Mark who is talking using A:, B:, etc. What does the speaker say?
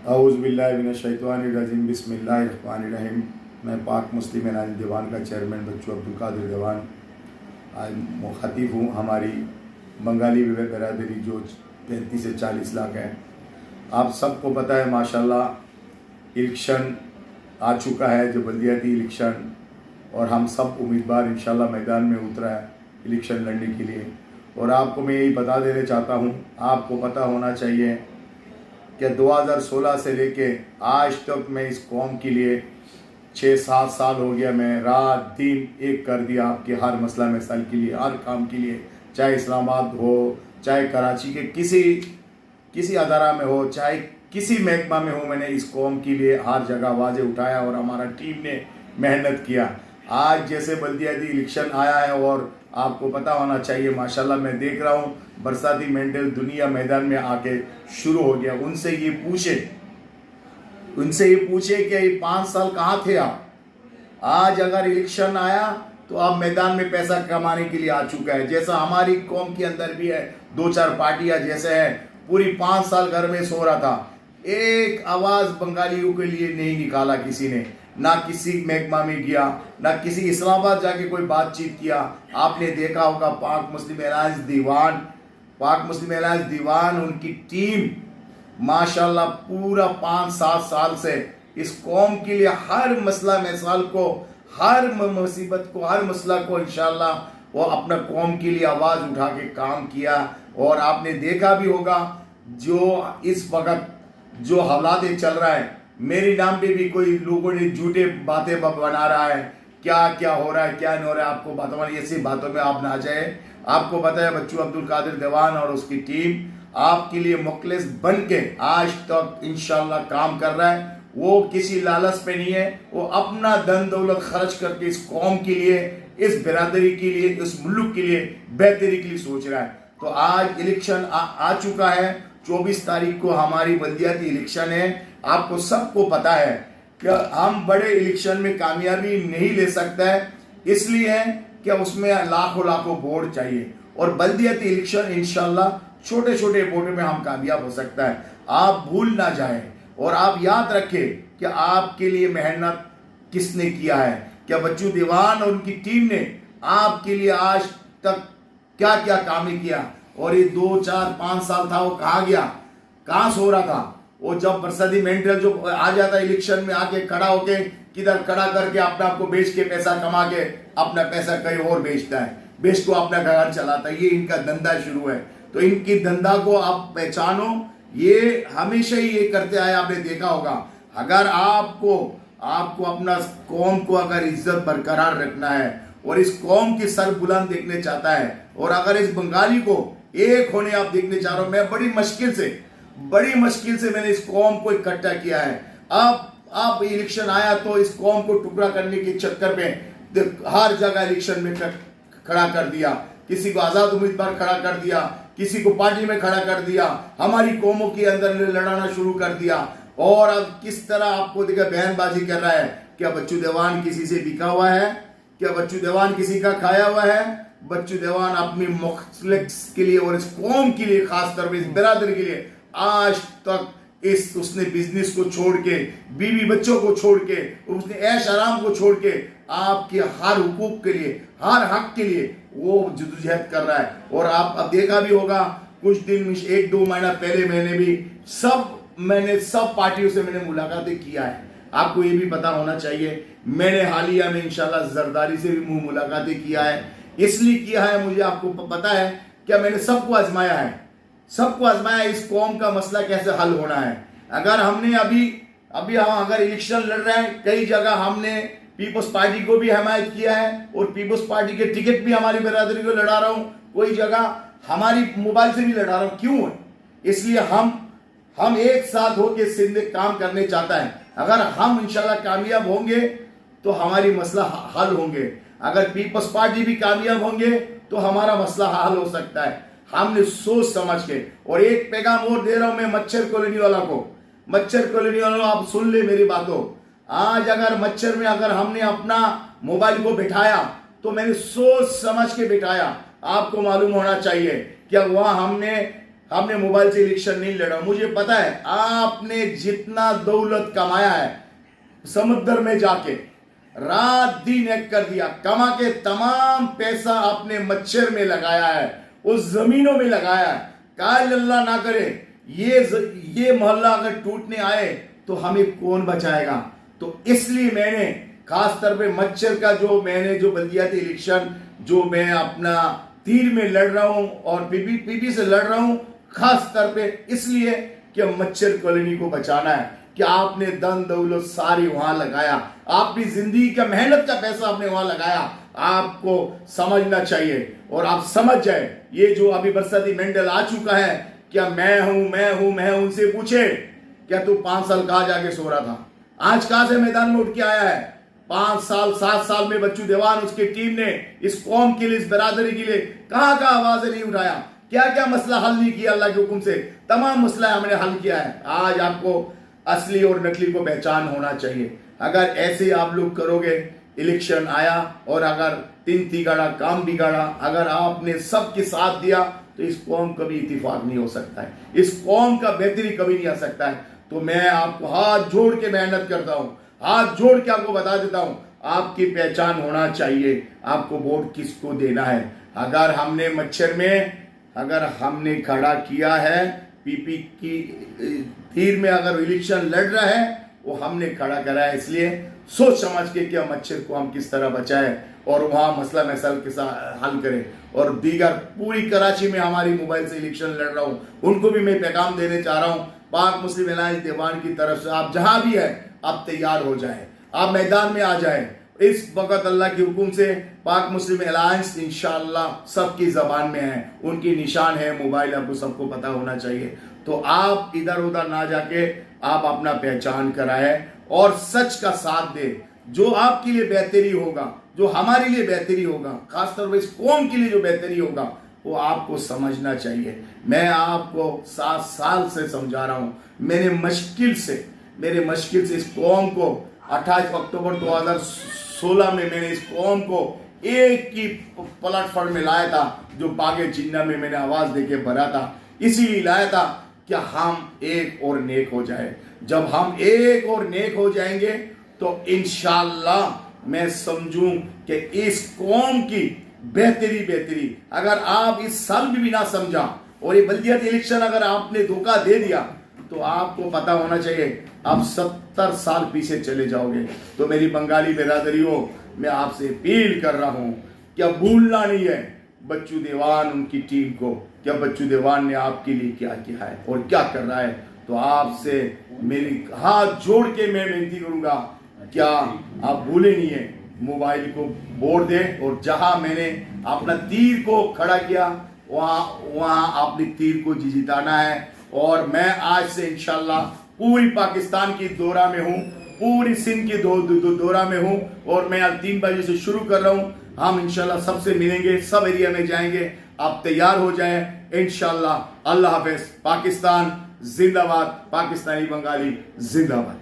A: औज़ुबिल्लाहिमिनश्शैतानिर्रजीम बिस्मिल्लाहिर्रहमानिर्रहीम। मैं पाक मुस्लिम एलान दीवान का चेयरमैन बच्चू अब्दुल कादिर दीवान आज मुखातिब हूँ। हमारी बंगाली बिरादरी जो 35 से 40 लाख है, आप सबको पता है माशाल्लाह इलेक्शन आ चुका है, जो बल्दियाती इलेक्शन, और हम सब उम्मीदवार इंशाल्लाह मैदान में उतरा है इलेक्शन लड़ने के लिए। और आपको मैं यही बता देना चाहता हूँ, आपको पता होना चाहिए कि 2016 से लेके आज तक मैं इस कौम के लिए 6-7 साल हो गया, मैं रात दिन एक कर दिया आपके हर मसला मसाइल के लिए, हर काम के लिए, चाहे इस्लामाबाद हो, चाहे कराची के किसी अदारा में हो, चाहे किसी महकमा में हो, मैंने इस कौम के लिए हर जगह आवाज़ें उठाया और हमारा टीम ने मेहनत किया। आज जैसे बल्दियाती इलेक्शन आया है और आपको पता होना चाहिए माशाल्लाह, मैं देख रहा हूँ बरसाती मेंटल दुनिया मैदान में आके शुरू हो गया। उनसे ये पूछे कि ये 5 साल कहाँ थे आप? आज अगर इलेक्शन आया तो आप मैदान में पैसा कमाने के लिए आ चुका है। जैसा हमारी कौम के अंदर भी है, 2-4 पार्टियां जैसे है, पूरी 5 साल घर में सो रहा था, एक आवाज बंगालियों के लिए नहीं निकाला किसी ने, ना किसी महकमा में गया, ना किसी इस्लामाबाद जाके कोई बातचीत किया। आपने देखा होगा पाक मुस्लिम एलायंस दीवान उनकी टीम माशाल्लाह पूरा 5-7 साल से इस कौम के लिए हर मसला मसाइल को, हर मुसीबत को, हर मसला को इंशाल्लाह वो अपना कौम के लिए आवाज़ उठा के काम किया। और आपने देखा भी होगा जो इस वक्त जो हालात चल रहा है, मेरे नाम पे भी कोई लोगों ने झूठे बातें बना रहा है, क्या क्या हो रहा है क्या नहीं हो रहा है, आपको बताओ, ऐसी बातों में आप ना जाए। आपको पता है बच्चू अब्दुल कादिर दीवान और उसकी टीम आपके लिए मुखलिस बन के आज तक इंशाल्लाह काम कर रहा है। वो किसी लालच पे नहीं है, वो अपना धन दौलत खर्च करके इस कौम के लिए, इस बिरादरी के लिए, इस मुल्क के लिए बेहतरी के लिए सोच रहा है। तो आज इलेक्शन आ चुका है, 24 तारीख को हमारी बल्दियाती इलेक्शन है। आपको सबको पता है कि हम बड़े इलेक्शन में कामयाबी नहीं ले सकते हैं, इसलिए है कि उसमें लाखों वोट चाहिए, और बल्दियाती इलेक्शन इंशाल्लाह छोटे छोटे वोटों में हम कामयाब हो सकता है। आप भूल ना जाएं और आप याद रखें कि आपके लिए मेहनत किसने किया है, क्या बच्चू दीवान और उनकी टीम ने आपके लिए आज तक क्या क्या काम किया। और ये 2-4-5 साल था, वो कहाँ गया, कहाँ सो रहा था? वो जब बरसाती मेंटल जो आ जाता है इलेक्शन में, आके खड़ा होके किधर खड़ा करके अपने आप को बेच के पैसा कमा के अपना पैसा कहीं और बेचता है, बेच को अपना घर चलाता है। ये इनका धंधा शुरू है, तो इनकी धंधा को आप पहचानो। ये हमेशा ही ये करते आए, आपने देखा होगा। अगर आपको अपना कौम को अगर इज्जत बरकरार रखना है और इस कौम की सर बुलंद देखने चाहता है, और अगर इस बंगाली को एक होने आप देखने चाह रहे हो, मैं बड़ी मुश्किल से मैंने इस कौम को इकट्ठा किया है। अब इलेक्शन आया तो इस कौम को टुकड़ा करने के चक्कर में हर जगह इलेक्शन में खड़ा कर दिया, किसी को आजाद उम्मीदवार खड़ा कर दिया, किसी को पार्टी में खड़ा कर दिया, हमारी कौमों के अंदर लड़ाना शुरू कर दिया। और अब किस तरह आपको देखा बयानबाजी कर रहा है, क्या बच्चू दीवान किसी से बिका हुआ है? क्या बच्चू दीवान किसी का खाया हुआ है? बच्चू दीवान अपनी मुखलिस के लिए और इस कौम के लिए, खासकर इस बिरादरी के लिए आज तक उसने बिजनेस को छोड़ के, बीवी बच्चों को छोड़ के, उसने ऐश आराम को छोड़ के आपके हर हुकूक के लिए, हर हक के लिए वो जद्दोजहद कर रहा है। और आप अब देखा भी होगा कुछ दिन, 1-2 महीना पहले मैंने सब पार्टियों से मैंने मुलाकातें किया है। आपको ये भी पता होना चाहिए, मैंने हालिया में इंशाल्लाह जरदारी से भी मुलाकातें किया है। इसलिए किया है, मुझे आपको पता है क्या, मैंने सबको आजमाया है, इस कौम का मसला कैसे हल होना है। अगर हमने अभी हम अगर इलेक्शन लड़ रहे हैं, कई जगह हमने पीपल्स पार्टी को भी हिमायत किया है और पीपल्स पार्टी के टिकट भी हमारी बिरादरी को लड़ा रहा हूं, कोई जगह हमारी मोबाइल से भी लड़ा रहा हूं। क्यों है? इसलिए हम एक साथ होकर सिंध काम करने चाहता है। अगर हम इंशाल्लाह कामयाब होंगे तो हमारी मसला हल होंगे, अगर पीपल्स पार्टी भी कामयाब होंगे तो हमारा मसला हल हो सकता है। हमने सोच समझ के, और एक पैगाम और दे रहा हूं मैं मच्छर कॉलोनी वालों, आप सुन ले मेरी बातों। आज अगर मच्छर में अगर हमने अपना मोबाइल को बिठाया तो मैंने सोच समझ के बिठाया। आपको मालूम होना चाहिए क्या वहां हमने हमने मोबाइल से इलेक्शन नहीं लड़ा। मुझे पता है आपने जितना दौलत कमाया है समुद्र में जाके रात दिन एक कर दिया, कमा के तमाम पैसा आपने मच्छर में लगाया है, उस जमीनों में लगाया है। काल अल्लाह ना करे ये मोहल्ला अगर टूटने आए तो हमें कौन बचाएगा। तो इसलिए मैंने खास तौर पे मच्छर का जो बल्दियाती इलेक्शन जो मैं अपना तीर में लड़ रहा हूं और पीपी से लड़ रहा हूं, खास तौर पे इसलिए कि मच्छर कॉलोनी को बचाना है। कि आपने धन दौलत सारी वहां लगाया, आपकी जिंदगी का मेहनत का पैसा आपने वहां लगाया, आपको समझना चाहिए। और आप समझ जाए ये जो अभी बरसाती मेंढल आ चुका है, क्या मैं हूं उनसे पूछे क्या तू 5 साल कहां जाके सो रहा था, आज कहां से मैदान में उठ के आया है। 5 साल 7 साल में बच्चू देवान उसकी टीम ने इस कौम के लिए, इस बरादरी के लिए कहां आवाजें नहीं उठाया, क्या क्या मसला हल नहीं किया। अल्लाह के हुक्म से तमाम मसला हमने हल किया है। आज आपको असली और नकली को पहचान होना चाहिए। अगर ऐसे आप लोग करोगे, इलेक्शन आया और अगर 3 तिगाड़ा काम बिगाड़ा, अगर आपने सबके साथ दिया तो इस कौम कभी इत्तेफाक नहीं हो सकता है, इस कौम का बेहतरी कभी नहीं आ सकता है। तो मैं आपको हाथ जोड़ के मेहनत करता हूं, हाथ जोड़ के आपको बता देता हूं, आपकी पहचान होना चाहिए, आपको वोट किसको देना है। अगर हमने मच्छर में अगर हमने खड़ा किया है, पीपी की तीर में अगर इलेक्शन लड़ रहा है वो हमने खड़ा करा है, इसलिए सोच समझ के क्या मच्छर को हम किस तरह बचाएं और वहां मसला मसाइल के साथ हल करें। और दीगर पूरी कराची में हमारी मोबाइल से इलेक्शन लड़ रहा हूं, उनको भी मैं पैगाम देने चाह रहा हूं, पाक मुस्लिम अलायंस देवान की तरफ से आप जहां भी है आप तैयार हो जाएं, आप मैदान में आ जाएं। इस वक्त अल्लाह के हुक्म से पाक मुस्लिम अलायंस इंशाअल्लाह सबकी जबान में है, उनकी निशान है मोबाइल, आपको सबको पता होना चाहिए। तो आप इधर उधर ना जाके आप अपना पहचान कराए और सच का साथ दे, जो आपके लिए बेहतरी होगा, जो हमारे लिए बेहतरी होगा, खासतौर पर इस कौम के लिए जो बेहतरी होगा वो आपको समझना चाहिए। मैं आपको 7 साल से समझा रहा हूं, मेरे मुश्किल से इस कौम को 28 अक्टूबर 2016 में मैंने इस कौम को एक ही प्लेटफॉर्म में लाया था, जो बागे जिन्ना में मैंने आवाज देके भरा था, इसीलिए लाया था कि हम एक और नेक हो जाए। जब हम एक और नेक हो जाएंगे तो इंशाअल्लाह मैं समझूं कि इस कौम की बेहतरी अगर आप इस साल भी ना समझा और ये बल्दियाती इलेक्शन अगर आपने धोखा दे दिया तो आपको पता होना चाहिए आप 70 साल पीछे चले जाओगे। तो मेरी बंगाली बिरादरियों, मैं आपसे अपील कर रहा हूं, क्या भूलना नहीं है बच्चू देवान उनकी टीम को, क्या बच्चू देवान ने आपके लिए क्या किया है और क्या कर रहा है। तो आपसे मेरी हाथ जोड़ के मैं विनती करूंगा, क्या आप भूले नहीं है, मोबाइल को वोट दें और जहां मैंने अपना तीर को खड़ा किया वहां आपने तीर को जिताना है। और मैं आज से इंशाल्लाह पूरी पाकिस्तान की दौरा में हूं, पूरी सिंध की दौरा में हूं और मैं आज 3 बजे से शुरू कर रहा हूं। हम इंशाल्लाह सबसे मिलेंगे, सब एरिया में जाएंगे, आप तैयार हो जाएं इंशाल्लाह। अल्लाह हाफिज। पाकिस्तान जिंदाबाद, पाकिस्तानी बंगाली जिंदाबाद।